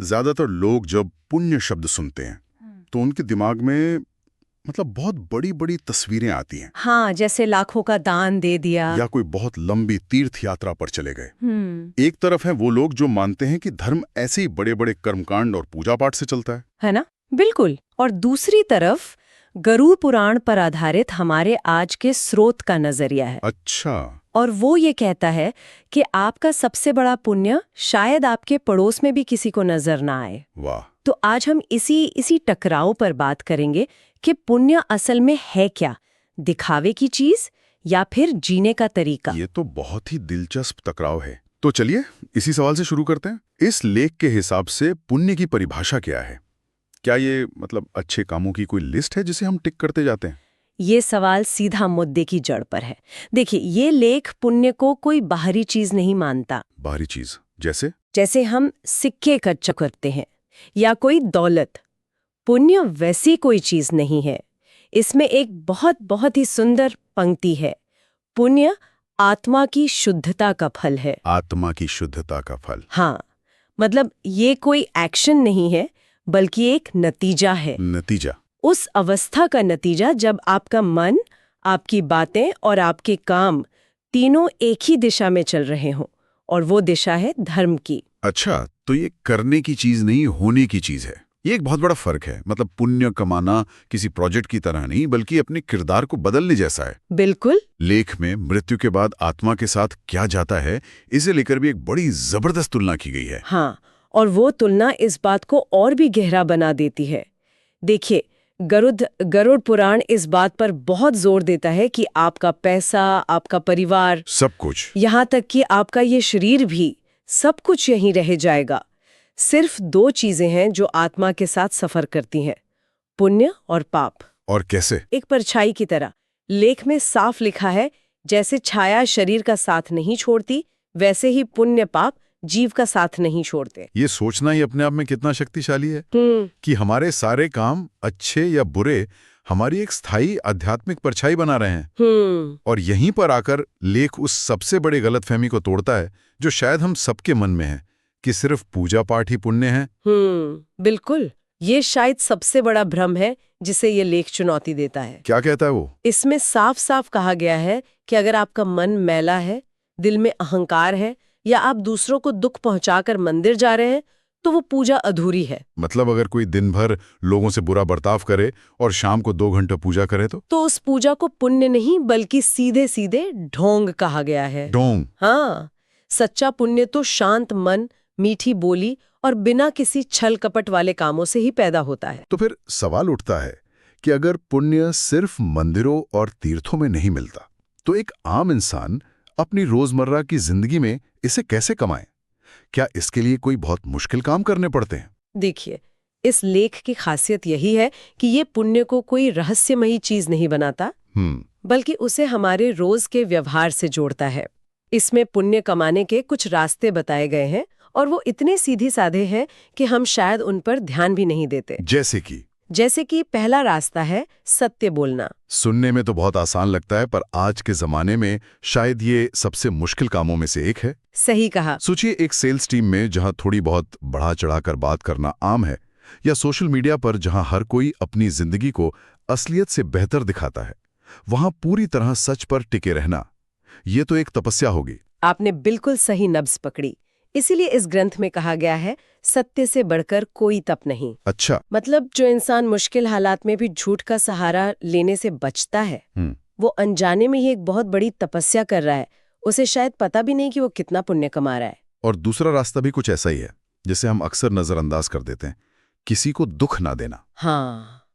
ज्यादातर लोग जब पुण्य शब्द सुनते हैं तो उनके दिमाग में मतलब बहुत बड़ी बड़ी तस्वीरें आती हैं। हाँ, जैसे लाखों का दान दे दिया या कोई बहुत लंबी तीर्थ यात्रा पर चले गए। एक तरफ है वो लोग जो मानते हैं कि धर्म ऐसे ही बड़े बड़े कर्मकांड और पूजा पाठ से चलता है ना? बिल्कुल। और दूसरी तरफ गरुड़ पुराण पर आधारित हमारे आज के स्रोत का नजरिया है। अच्छा। और वो ये कहता है कि आपका सबसे बड़ा पुण्य शायद आपके पड़ोस में भी किसी को नजर ना आए। वाह। तो आज हम इसी टकराव पर बात करेंगे कि पुण्य असल में है क्या, दिखावे की चीज या फिर जीने का तरीका। ये तो बहुत ही दिलचस्प टकराव है। तो चलिए इसी सवाल से शुरू करते हैं। इस लेख के हिसाब से पुण्य की परिभाषा क्या है? क्या ये मतलब अच्छे कामों की कोई लिस्ट है जिसे हम टिक करते जाते हैं? ये सवाल सीधा मुद्दे की जड़ पर है। देखिए, ये लेख पुण्य को कोई बाहरी चीज नहीं मानता। बाहरी चीज जैसे हम सिक्के खर्च करते हैं या कोई दौलत। पुण्य वैसी कोई चीज नहीं है। इसमें एक बहुत बहुत ही सुंदर पंक्ति है, पुण्य आत्मा की शुद्धता का फल है। आत्मा की शुद्धता का फल। हाँ, मतलब ये कोई एक्शन नहीं है बल्कि एक नतीजा है। नतीजा। उस अवस्था का नतीजा जब आपका मन, आपकी बातें और आपके काम तीनों एक ही दिशा में चल रहे हों, और वो दिशा है धर्म की। अच्छा, तो ये करने की चीज नहीं, होने की चीज है। ये एक बहुत बड़ा फर्क है। मतलब पुण्य कमाना किसी प्रोजेक्ट की तरह नहीं बल्कि अपने किरदार को बदलने जैसा है। बिल्कुल। लेख में मृत्यु के बाद आत्मा के साथ क्या जाता है, इसे लेकर भी एक बड़ी जबरदस्त तुलना की गई है। हाँ, और वो तुलना इस बात को और भी गहरा बना देती है। देखिए, गरुड़ पुराण इस बात पर बहुत जोर देता है कि आपका पैसा, आपका परिवार, सब कुछ, यहाँ तक कि आपका ये शरीर भी, सब कुछ यहीं रह जाएगा। सिर्फ दो चीजें हैं जो आत्मा के साथ सफर करती हैं, पुण्य और पाप। और कैसे? एक परछाई की तरह। लेख में साफ लिखा है, जैसे छाया शरीर का साथ नहीं छोड़ती, वैसे ही पुण्य पाप जीव का साथ नहीं छोड़ते। ये सोचना ही अपने आप में कितना शक्तिशाली है कि हमारे सारे काम, अच्छे या बुरे, हमारी एक स्थायी आध्यात्मिक परछाई बना रहे हैं। और यहीं पर आकर लेख उस सबसे बड़े गलतफहमी को तोड़ता है जो शायद हम सबके मन में है, कि सिर्फ पूजा पाठ ही पुण्य है। बिल्कुल। ये शायद सबसे बड़ा भ्रम है जिसे ये लेख चुनौती देता है। क्या कहता है वो? इसमें साफ साफ कहा गया है कि अगर आपका मन मैला है, दिल में अहंकार है, या आप दूसरों को दुख पहुंचाकर मंदिर जा रहे हैं, तो वो पूजा अधूरी है। मतलब अगर कोई दिन भर लोगों से बुरा बर्ताव करे और शाम को 2 घंटे पूजा करे तो उस पूजा को पुण्य नहीं बल्कि सीधे सीधे ढोंग कहा गया है। ढोंग? हाँ, सच्चा पुण्य तो शांत मन, मीठी बोली और बिना किसी छल कपट वाले कामों से ही पैदा होता है। तो फिर सवाल उठता है कि अगर पुण्य सिर्फ मंदिरों और तीर्थों में नहीं मिलता, तो एक आम इंसान अपनी रोजमर्रा की जिंदगी में इसे कैसे कमाए? क्या इसके लिए कोई बहुत मुश्किल काम करने पड़ते हैं? देखिए, इस लेख की खासियत यही है कि ये पुण्य को कोई रहस्यमयी चीज नहीं बनाता, बल्कि उसे हमारे रोज के व्यवहार से जोड़ता है। इसमें पुण्य कमाने के कुछ रास्ते बताए गए हैं और वो इतने सीधे साधे हैं कि हम शायद उन पर ध्यान भी नहीं देते। जैसे कि पहला रास्ता है सत्य बोलना। सुनने में तो बहुत आसान लगता है, पर आज के जमाने में शायद ये सबसे मुश्किल कामों में से एक है। सही कहा। सोचिए, एक सेल्स टीम में जहां थोड़ी बहुत बढ़ा चढ़ाकर बात करना आम है, या सोशल मीडिया पर जहां हर कोई अपनी जिंदगी को असलियत से बेहतर दिखाता है, वहां पूरी तरह सच पर टिके रहना, ये तो एक तपस्या होगी। आपने बिल्कुल सही नब्ज पकड़ी। इसीलिए इस ग्रंथ में कहा गया है, सत्य से बढ़कर कोई तप नहीं। अच्छा। मतलब जो इंसान मुश्किल हालात में भी झूठ का सहारा लेने से बचता है, वो अनजाने में ही एक बहुत बड़ी तपस्या कर रहा है। उसे शायद पता भी नहीं कि वो कितना पुण्य कमा रहा है। और दूसरा रास्ता भी कुछ ऐसा ही है, जिसे हम अक्सर नजरअंदाज कर देते हैं, किसी को दुख ना देना। हाँ,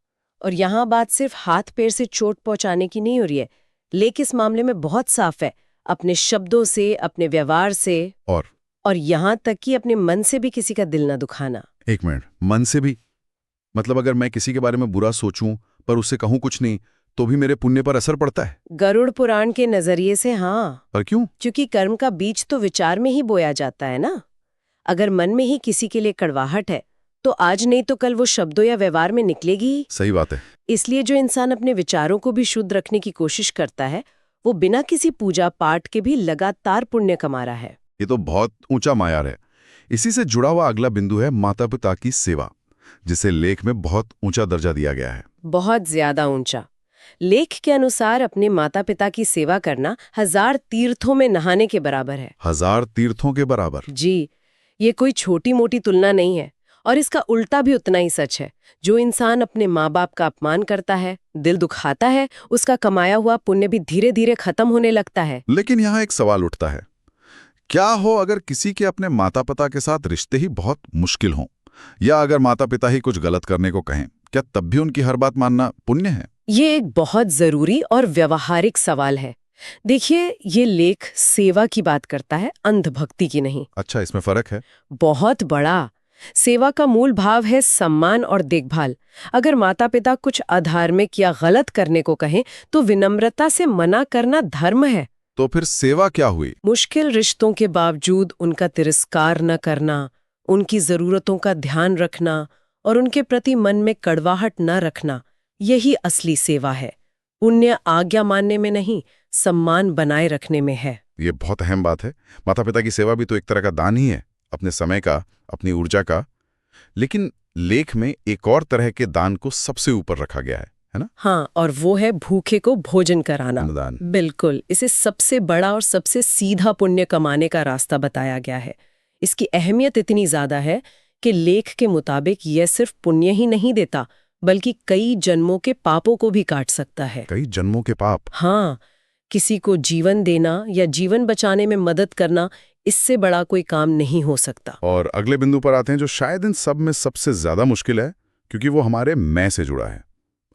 और यहाँ बात सिर्फ हाथ पैर से चोट पहुंचाने की नहीं हो रही है, लेकिन इस मामले में बहुत साफ है, अपने शब्दों से, अपने व्यवहार से, और यहाँ तक कि अपने मन से भी किसी का दिल ना दुखाना। एक मिनट, मन से भी? मतलब अगर मैं किसी के बारे में बुरा सोचूं पर उससे कहूं कुछ नहीं, तो भी मेरे पुण्य पर असर पड़ता है? गरुड़ पुराण के नजरिए से हाँ। पर क्यों? क्योंकि कर्म का बीज तो विचार में ही बोया जाता है ना। अगर मन में ही किसी के लिए कड़वाहट है, तो आज नहीं तो कल वो शब्दों या व्यवहार में निकलेगी ही। सही बात है। इसलिए जो इंसान अपने विचारों को भी शुद्ध रखने की कोशिश करता है, वो बिना किसी पूजा पाठ के भी लगातार पुण्य कमा रहा है। ये तो बहुत ऊंचा मायार है। इसी से जुड़ा हुआ अगला बिंदु है माता पिता की सेवा, जिसे लेख में बहुत ऊंचा दर्जा दिया गया है। बहुत ज्यादा ऊंचा। लेख के अनुसार अपने माता पिता की सेवा करना 1000 तीर्थों में नहाने के बराबर है। 1000 तीर्थों के बराबर? जी, ये कोई छोटी मोटी तुलना नहीं है। और इसका उल्टा भी उतना ही सच है। जो इंसान अपने माँ बाप का अपमान करता है, दिल दुखाता है, उसका कमाया हुआ पुण्य भी धीरे धीरे खत्म होने लगता है। लेकिन यहाँ एक सवाल उठता है, क्या हो अगर किसी के अपने माता पिता के साथ रिश्ते ही बहुत मुश्किल हों, या अगर माता पिता ही कुछ गलत करने को कहें, क्या तब भी उनकी हर बात मानना पुण्य है? ये एक बहुत जरूरी और व्यवहारिक सवाल है। देखिए, ये लेख सेवा की बात करता है, अंधभक्ति की नहीं। अच्छा, इसमें फर्क है? बहुत बड़ा। सेवा का मूल भाव है सम्मान और देखभाल। अगर माता पिता कुछ अधार्मिक या गलत करने को कहें तो विनम्रता से मना करना धर्म है। तो फिर सेवा क्या हुई? मुश्किल रिश्तों के बावजूद उनका तिरस्कार न करना, उनकी जरूरतों का ध्यान रखना और उनके प्रति मन में कड़वाहट न रखना, यही असली सेवा है। पुण्य आज्ञा मानने में नहीं, सम्मान बनाए रखने में है। ये बहुत अहम बात है। माता पिता की सेवा भी तो एक तरह का दान ही है, अपने समय का, अपनी ऊर्जा का। लेकिन लेख में एक और तरह के दान को सबसे ऊपर रखा गया है ना? हाँ, और वो है भूखे को भोजन कराना। अन्नदान। बिल्कुल, इसे सबसे बड़ा और सबसे सीधा पुण्य कमाने का रास्ता बताया गया है। इसकी अहमियत इतनी ज्यादा है कि लेख के मुताबिक यह सिर्फ पुण्य ही नहीं देता, बल्कि कई जन्मों के पापों को भी काट सकता है। कई जन्मों के पाप? हाँ, किसी को जीवन देना या जीवन बचाने में मदद करना, इससे बड़ा कोई काम नहीं हो सकता। और अगले बिंदु पर आते हैं जो शायद इन सब में सबसे ज्यादा मुश्किल है, क्योंकि वो हमारे मैं से जुड़ा है,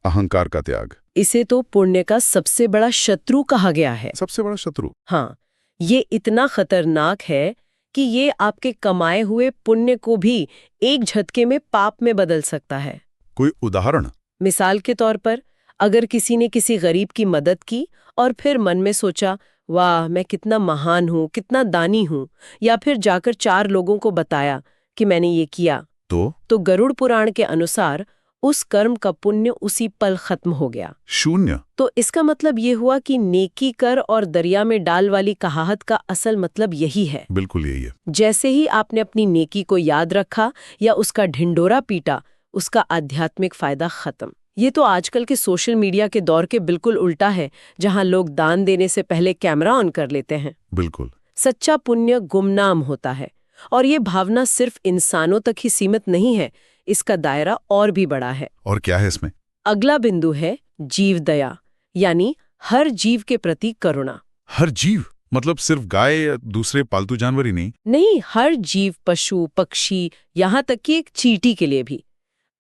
अहंकार का त्याग। इसे तो पुण्य का सबसे बड़ा शत्रु कहा गया है। सबसे बड़ा शत्रु? हाँ, ये इतना खतरनाक है कि ये आपके कमाए हुए पुण्य को भी एक झटके में पाप में बदल सकता है। कोई उदाहरण? मिसाल के तौर पर, अगर किसी ने किसी गरीब की मदद की और फिर मन में सोचा, वाह मैं कितना महान हूँ, कितना दानी हूँ, या फिर जाकर 4 लोगों को बताया कि मैंने ये किया, तो गरुड़ पुराण के अनुसार उस कर्म का पुण्य उसी पल खत्म हो गया, शून्य। तो इसका मतलब ये हुआ कि नेकी कर और दरिया में डाल वाली कहावत का असल मतलब यही है। बिल्कुल यही है। जैसे ही आपने अपनी नेकी को याद रखा या उसका ढिंडोरा पीटा, उसका आध्यात्मिक फायदा खत्म। ये तो आजकल के सोशल मीडिया के दौर के बिल्कुल उल्टा है, जहां लोग दान देने से पहले कैमरा ऑन कर लेते हैं। बिल्कुल। सच्चा पुण्य गुमनाम होता है, और ये भावना सिर्फ इंसानों तक ही सीमित नहीं है, इसका दायरा और भी बड़ा है। और क्या है इसमें? अगला बिंदु है जीव दया, यानी हर जीव के प्रति करुणा। हर जीव मतलब सिर्फ गाय या दूसरे पालतू जानवर ही नहीं? नहीं, हर जीव, पशु, पक्षी, यहाँ तक कि एक चींटी के लिए भी।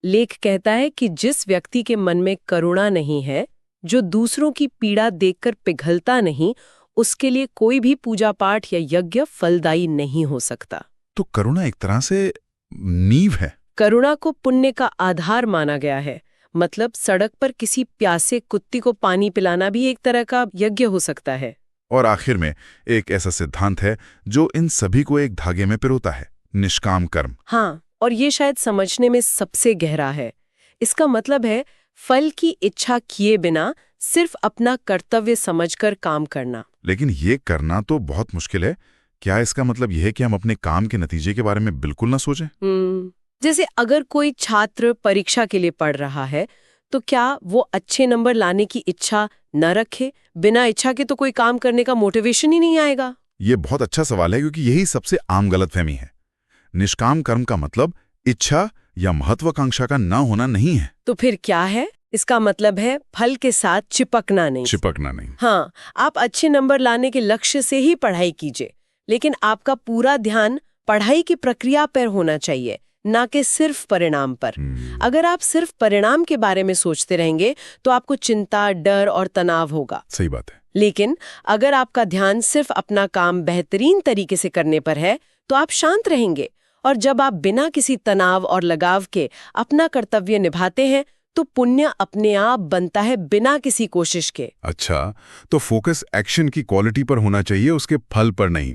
लेख कहता है कि जिस व्यक्ति के मन में करुणा नहीं है, जो दूसरों की पीड़ा देखकर पिघलता नहीं, उसके लिए कोई भी पूजा पाठ या यज्ञ फलदायी नहीं हो सकता। तो करुणा एक तरह से नींव है। करुणा को पुण्य का आधार माना गया है। मतलब सड़क पर किसी प्यासे कुत्ते को पानी पिलाना भी एक तरह का यज्ञ हो सकता है। और आखिर में एक ऐसा सिद्धांत है जो इन सभी को एक धागे में पिरोता है, निष्काम कर्म। हाँ, और ये शायद समझने में सबसे गहरा है। इसका मतलब है फल की इच्छा किए बिना सिर्फ अपना कर्तव्य समझकर काम करना। लेकिन ये करना तो बहुत मुश्किल है। क्या इसका मतलब यह है कि हम अपने काम के नतीजे के बारे में बिल्कुल ना सोचें? जैसे अगर कोई छात्र परीक्षा के लिए पढ़ रहा है, तो क्या वो अच्छे नंबर लाने की इच्छा न रखे? बिना इच्छा के तो कोई काम करने का मोटिवेशन ही नहीं आएगा। ये बहुत अच्छा सवाल है, क्योंकि यही सबसे आम गलतफहमी है। निष्काम कर्म का मतलब इच्छा या महत्वाकांक्षा का ना होना नहीं है। तो फिर क्या है? इसका मतलब है फल के साथ चिपकना नहीं। चिपकना नहीं। हाँ, आप अच्छे नंबर लाने के लक्ष्य से ही पढ़ाई कीजिए, लेकिन आपका पूरा ध्यान पढ़ाई की प्रक्रिया पर होना चाहिए, ना कि सिर्फ परिणाम पर। अगर आप सिर्फ परिणाम के बारे में सोचते रहेंगे तो आपको चिंता, डर और तनाव होगा। सही बात है। लेकिन अगर आपका ध्यान सिर्फ अपना काम बेहतरीन तरीके से करने पर है, तो आप शांत रहेंगे, और जब आप बिना किसी तनाव और लगाव के अपना कर्तव्य निभाते हैं, तो पुण्य अपने आप बनता है, बिना किसी कोशिश के। अच्छा, तो फोकस एक्शन की क्वालिटी पर होना चाहिए, उसके फल पर नहीं।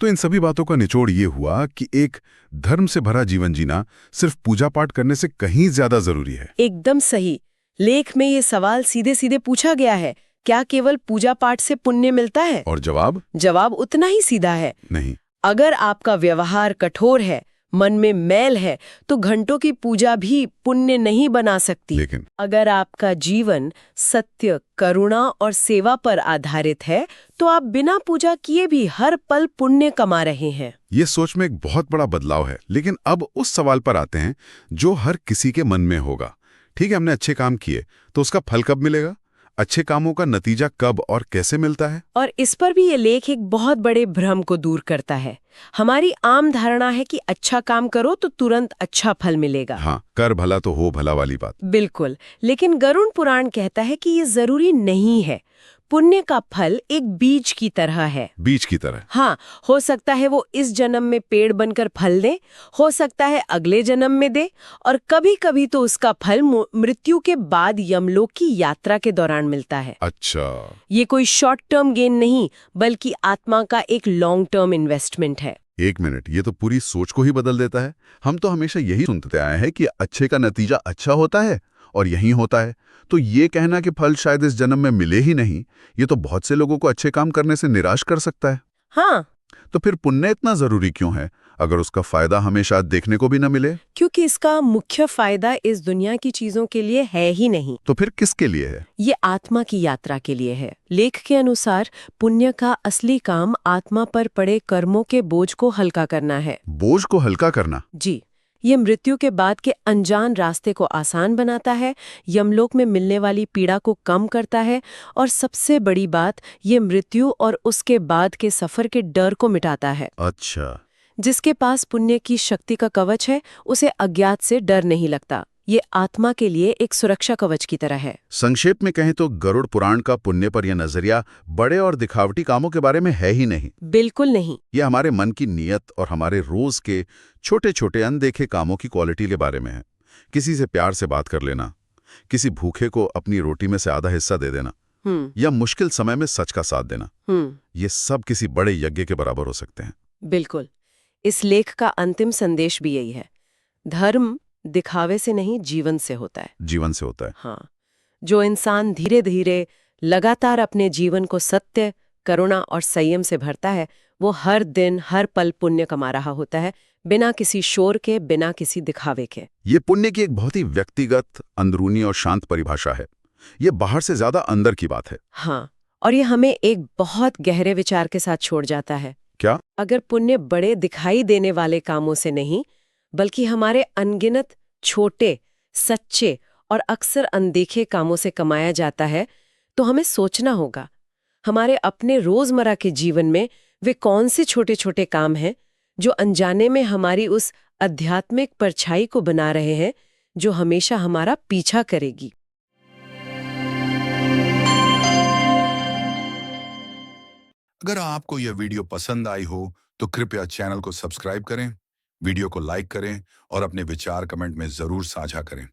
तो इन सभी बातों का निचोड़ ये हुआ कि एक धर्म से भरा जीवन जीना सिर्फ पूजा पाठ करने से कहीं ज्यादा जरूरी है। एकदम सही। लेख में ये सवाल सीधे सीधे पूछा गया है, क्या केवल पूजा पाठ से पुण्य मिलता है? और जवाब उतना ही सीधा है। नहीं। अगर आपका व्यवहार कठोर है, मन में मैल है, तो घंटों की पूजा भी पुण्य नहीं बना सकती। लेकिन अगर आपका जीवन सत्य, करुणा और सेवा पर आधारित है, तो आप बिना पूजा किए भी हर पल पुण्य कमा रहे हैं। ये सोच में एक बहुत बड़ा बदलाव है। लेकिन अब उस सवाल पर आते हैं जो हर किसी के मन में होगा। ठीक है, हमने अच्छे काम किए, तो उसका फल कब मिलेगा? अच्छे कामों का नतीजा कब और कैसे मिलता है? और इस पर भी ये लेख एक बहुत बड़े भ्रम को दूर करता है। हमारी आम धारणा है कि अच्छा काम करो तो तुरंत अच्छा फल मिलेगा। हाँ, कर भला तो हो भला वाली बात। बिल्कुल, लेकिन गरुड़ पुराण कहता है कि ये जरूरी नहीं है। पुण्य का फल एक बीज की तरह है। बीज की तरह? हाँ, हो सकता है वो इस जन्म में पेड़ बनकर फल दे, हो सकता है अगले जन्म में दे, और कभी-कभी तो उसका फल मृत्यु के बाद यमलोक की यात्रा के दौरान मिलता है। अच्छा। ये कोई शॉर्ट टर्म गेन नहीं, बल्कि आत्मा का एक लॉन्ग टर्म इन्वेस्टमेंट है। एक मिनट, ये तो पूरी सोच को ही बदल देता है। हम तो हमेशा यही सुनते आए हैं कि अच्छे का नतीजा अच्छा होता है और यही होता है। तो ये कहना कि फल शायद इस जन्म में मिले ही नहीं, ये तो बहुत से लोगों को अच्छे काम करने से निराश कर सकता है। हाँ, तो फिर पुण्य इतना जरूरी क्यों है, अगर उसका फायदा हमें शायद देखने को भी न मिले? क्योंकि इसका मुख्य फायदा इस दुनिया की चीजों के लिए है ही नहीं। तो फिर किसके लिए है? ये आत्मा की यात्रा के लिए है। लेख के अनुसार पुण्य का असली काम आत्मा पर पड़े कर्मों के बोझ को हल्का करना है। बोझ को हल्का करना? जी, ये मृत्यु के बाद के अनजान रास्ते को आसान बनाता है, यमलोक में मिलने वाली पीड़ा को कम करता है, और सबसे बड़ी बात, ये मृत्यु और उसके बाद के सफर के डर को मिटाता है। अच्छा। जिसके पास पुण्य की शक्ति का कवच है, उसे अज्ञात से डर नहीं लगता। ये आत्मा के लिए एक सुरक्षा कवच की तरह है। संक्षेप में कहें तो गरुड़ पुराण का पुण्य पर यह नजरिया बड़े और दिखावटी कामों के बारे में है ही नहीं। बिल्कुल नहीं। ये हमारे मन की नीयत और हमारे रोज के छोटे छोटे अनदेखे कामों की क्वालिटी के बारे में है। किसी से प्यार से बात कर लेना, किसी भूखे को अपनी रोटी में से आधा हिस्सा दे देना, या मुश्किल समय में सच का साथ देना, ये सब किसी बड़े यज्ञ के बराबर हो सकते हैं। बिल्कुल। इस लेख का अंतिम संदेश भी यही है। धर्म दिखावे से नहीं, जीवन से होता है। जीवन से होता है। हाँ, जो इंसान धीरे धीरे लगातार अपने जीवन को सत्य, करुणा और संयम से भरता है, वो हर दिन हर पल पुण्य कमा रहा होता है, बिना किसी शोर के, बिना किसी दिखावे के। ये पुण्य की एक बहुत ही व्यक्तिगत, अंदरूनी और शांत परिभाषा है। ये बाहर से ज्यादा अंदर की बात है। हाँ, और ये हमें एक बहुत गहरे विचार के साथ छोड़ जाता है। क्या? अगर पुण्य बड़े दिखाई देने वाले कामों से नहीं, बल्कि हमारे अनगिनत छोटे, सच्चे और अक्सर अनदेखे कामों से कमाया जाता है, तो हमें सोचना होगा, हमारे अपने रोजमर्रा के जीवन में वे कौन से छोटे छोटे काम हैं जो अनजाने में हमारी उस आध्यात्मिक परछाई को बना रहे हैं, जो हमेशा हमारा पीछा करेगी। अगर आपको यह वीडियो पसंद आई हो तो कृपया चैनल को सब्सक्राइब करें, वीडियो को लाइक करें और अपने विचार कमेंट में जरूर साझा करें।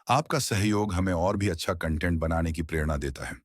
आपका सहयोग हमें और भी अच्छा कंटेंट बनाने की प्रेरणा देता है।